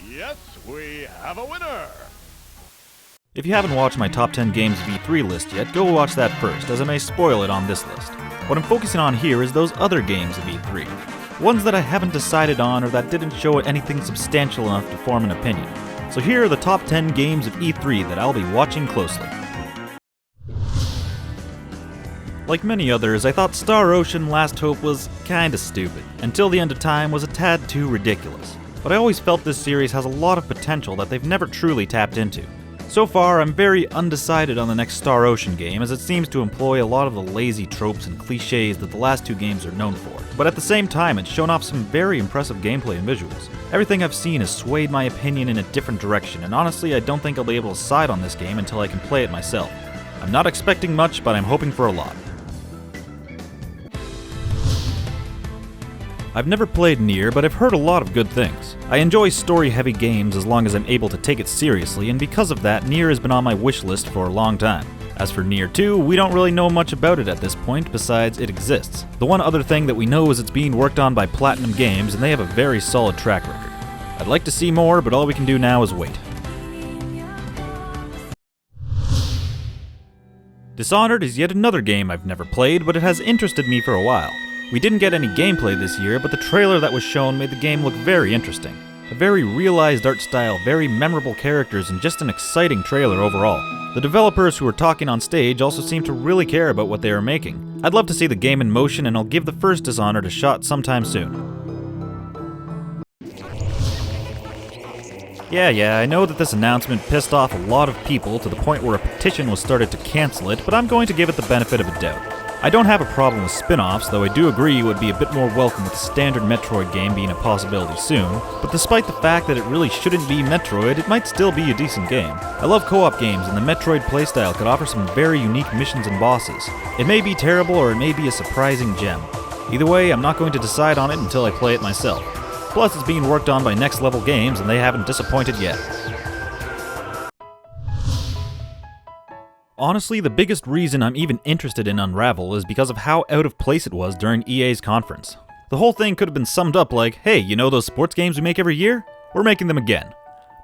Yes, we have a winner! If you haven't watched my top 10 games of E3 list yet, go watch that first, as I may spoil it on this list. What I'm focusing on here is those other games of E3. Ones that I haven't decided on or that didn't show anything substantial enough to form an opinion. So here are the top 10 games of E3 that I'll be watching closely. Like many others, I thought Star Ocean Last Hope was kinda stupid, Until the End of Time was a tad too ridiculous. But I always felt this series has a lot of potential that they've never truly tapped into. So far, I'm very undecided on the next Star Ocean game, as it seems to employ a lot of the lazy tropes and cliches that the last two games are known for. But at the same time, it's shown off some very impressive gameplay and visuals. Everything I've seen has swayed my opinion in a different direction, and honestly, I don't think I'll be able to side on this game until I can play it myself. I'm not expecting much, but I'm hoping for a lot. I've never played Nier, but I've heard a lot of good things. I enjoy story-heavy games as long as I'm able to take it seriously, and because of that, Nier has been on my wish list for a long time. As for Nier 2, we don't really know much about it at this point, besides it exists. The one other thing that we know is it's being worked on by Platinum Games, and they have a very solid track record. I'd like to see more, but all we can do now is wait. Dishonored is yet another game I've never played, but it has interested me for a while. We didn't get any gameplay this year, but the trailer that was shown made the game look very interesting. A very realized art style, very memorable characters, and just an exciting trailer overall. The developers who were talking on stage also seemed to really care about what they are making. I'd love to see the game in motion, and I'll give the first Dishonored a shot sometime soon. Yeah, I know that this announcement pissed off a lot of people to the point where a petition was started to cancel it, but I'm going to give it the benefit of a doubt. I don't have a problem with spin-offs, though I do agree it would be a bit more welcome with the standard Metroid game being a possibility soon, but despite the fact that it really shouldn't be Metroid, it might still be a decent game. I love co-op games, and the Metroid playstyle could offer some very unique missions and bosses. It may be terrible, or it may be a surprising gem. Either way, I'm not going to decide on it until I play it myself. Plus, it's being worked on by Next Level Games, and they haven't disappointed yet. Honestly, the biggest reason I'm even interested in Unravel is because of how out of place it was during EA's conference. The whole thing could have been summed up like, hey, you know those sports games we make every year? We're making them again.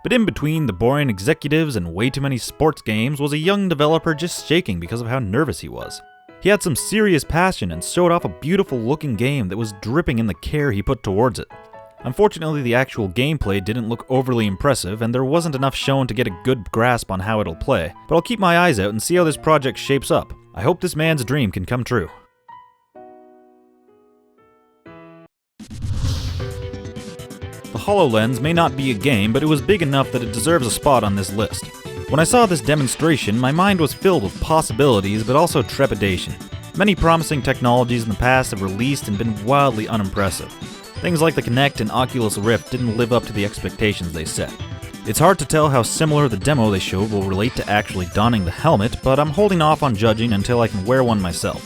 But in between the boring executives and way too many sports games was a young developer just shaking because of how nervous he was. He had some serious passion and showed off a beautiful looking game that was dripping in the care he put towards it. Unfortunately, the actual gameplay didn't look overly impressive, and there wasn't enough shown to get a good grasp on how it'll play, but I'll keep my eyes out and see how this project shapes up. I hope this man's dream can come true. The HoloLens may not be a game, but it was big enough that it deserves a spot on this list. When I saw this demonstration, my mind was filled with possibilities, but also trepidation. Many promising technologies in the past have released and been wildly unimpressive. Things like the Kinect and Oculus Rift didn't live up to the expectations they set. It's hard to tell how similar the demo they showed will relate to actually donning the helmet, but I'm holding off on judging until I can wear one myself.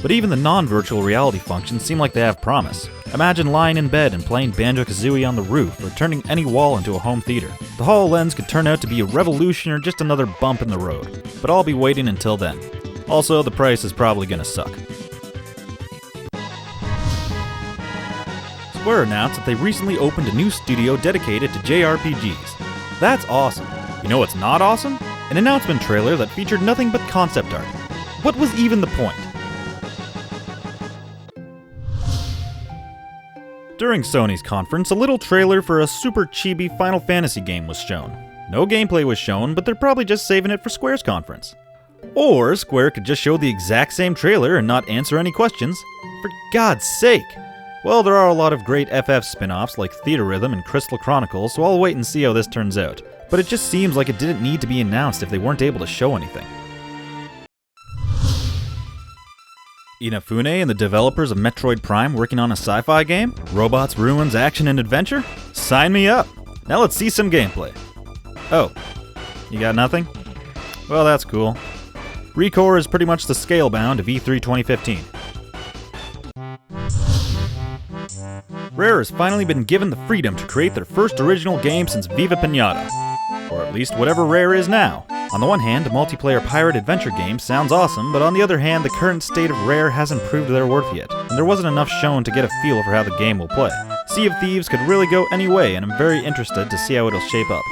But even the non-virtual reality functions seem like they have promise. Imagine lying in bed and playing Banjo-Kazooie on the roof, or turning any wall into a home theater. The HoloLens could turn out to be a revolution or just another bump in the road, but I'll be waiting until then. Also, the price is probably gonna suck. Square announced that they recently opened a new studio dedicated to JRPGs. That's awesome. You know what's not awesome? An announcement trailer that featured nothing but concept art. What was even the point? During Sony's conference, a little trailer for a super chibi Final Fantasy game was shown. No gameplay was shown, but they're probably just saving it for Square's conference. Or Square could just show the exact same trailer and not answer any questions. For God's sake! Well, there are a lot of great FF spin-offs like Theater Rhythm and Crystal Chronicles, so I'll wait and see how this turns out. But it just seems like it didn't need to be announced if they weren't able to show anything. Inafune and the developers of Metroid Prime working on a sci-fi game? Robots, ruins, action, and adventure? Sign me up! Now let's see some gameplay. Oh, you got nothing? Well, that's cool. ReCore is pretty much the scalebound of E3 2015. Rare has finally been given the freedom to create their first original game since Viva Pinata. Or at least whatever Rare is now. On the one hand, a multiplayer pirate adventure game sounds awesome, but on the other hand, the current state of Rare hasn't proved their worth yet, and there wasn't enough shown to get a feel for how the game will play. Sea of Thieves could really go any way, and I'm very interested to see how it'll shape up.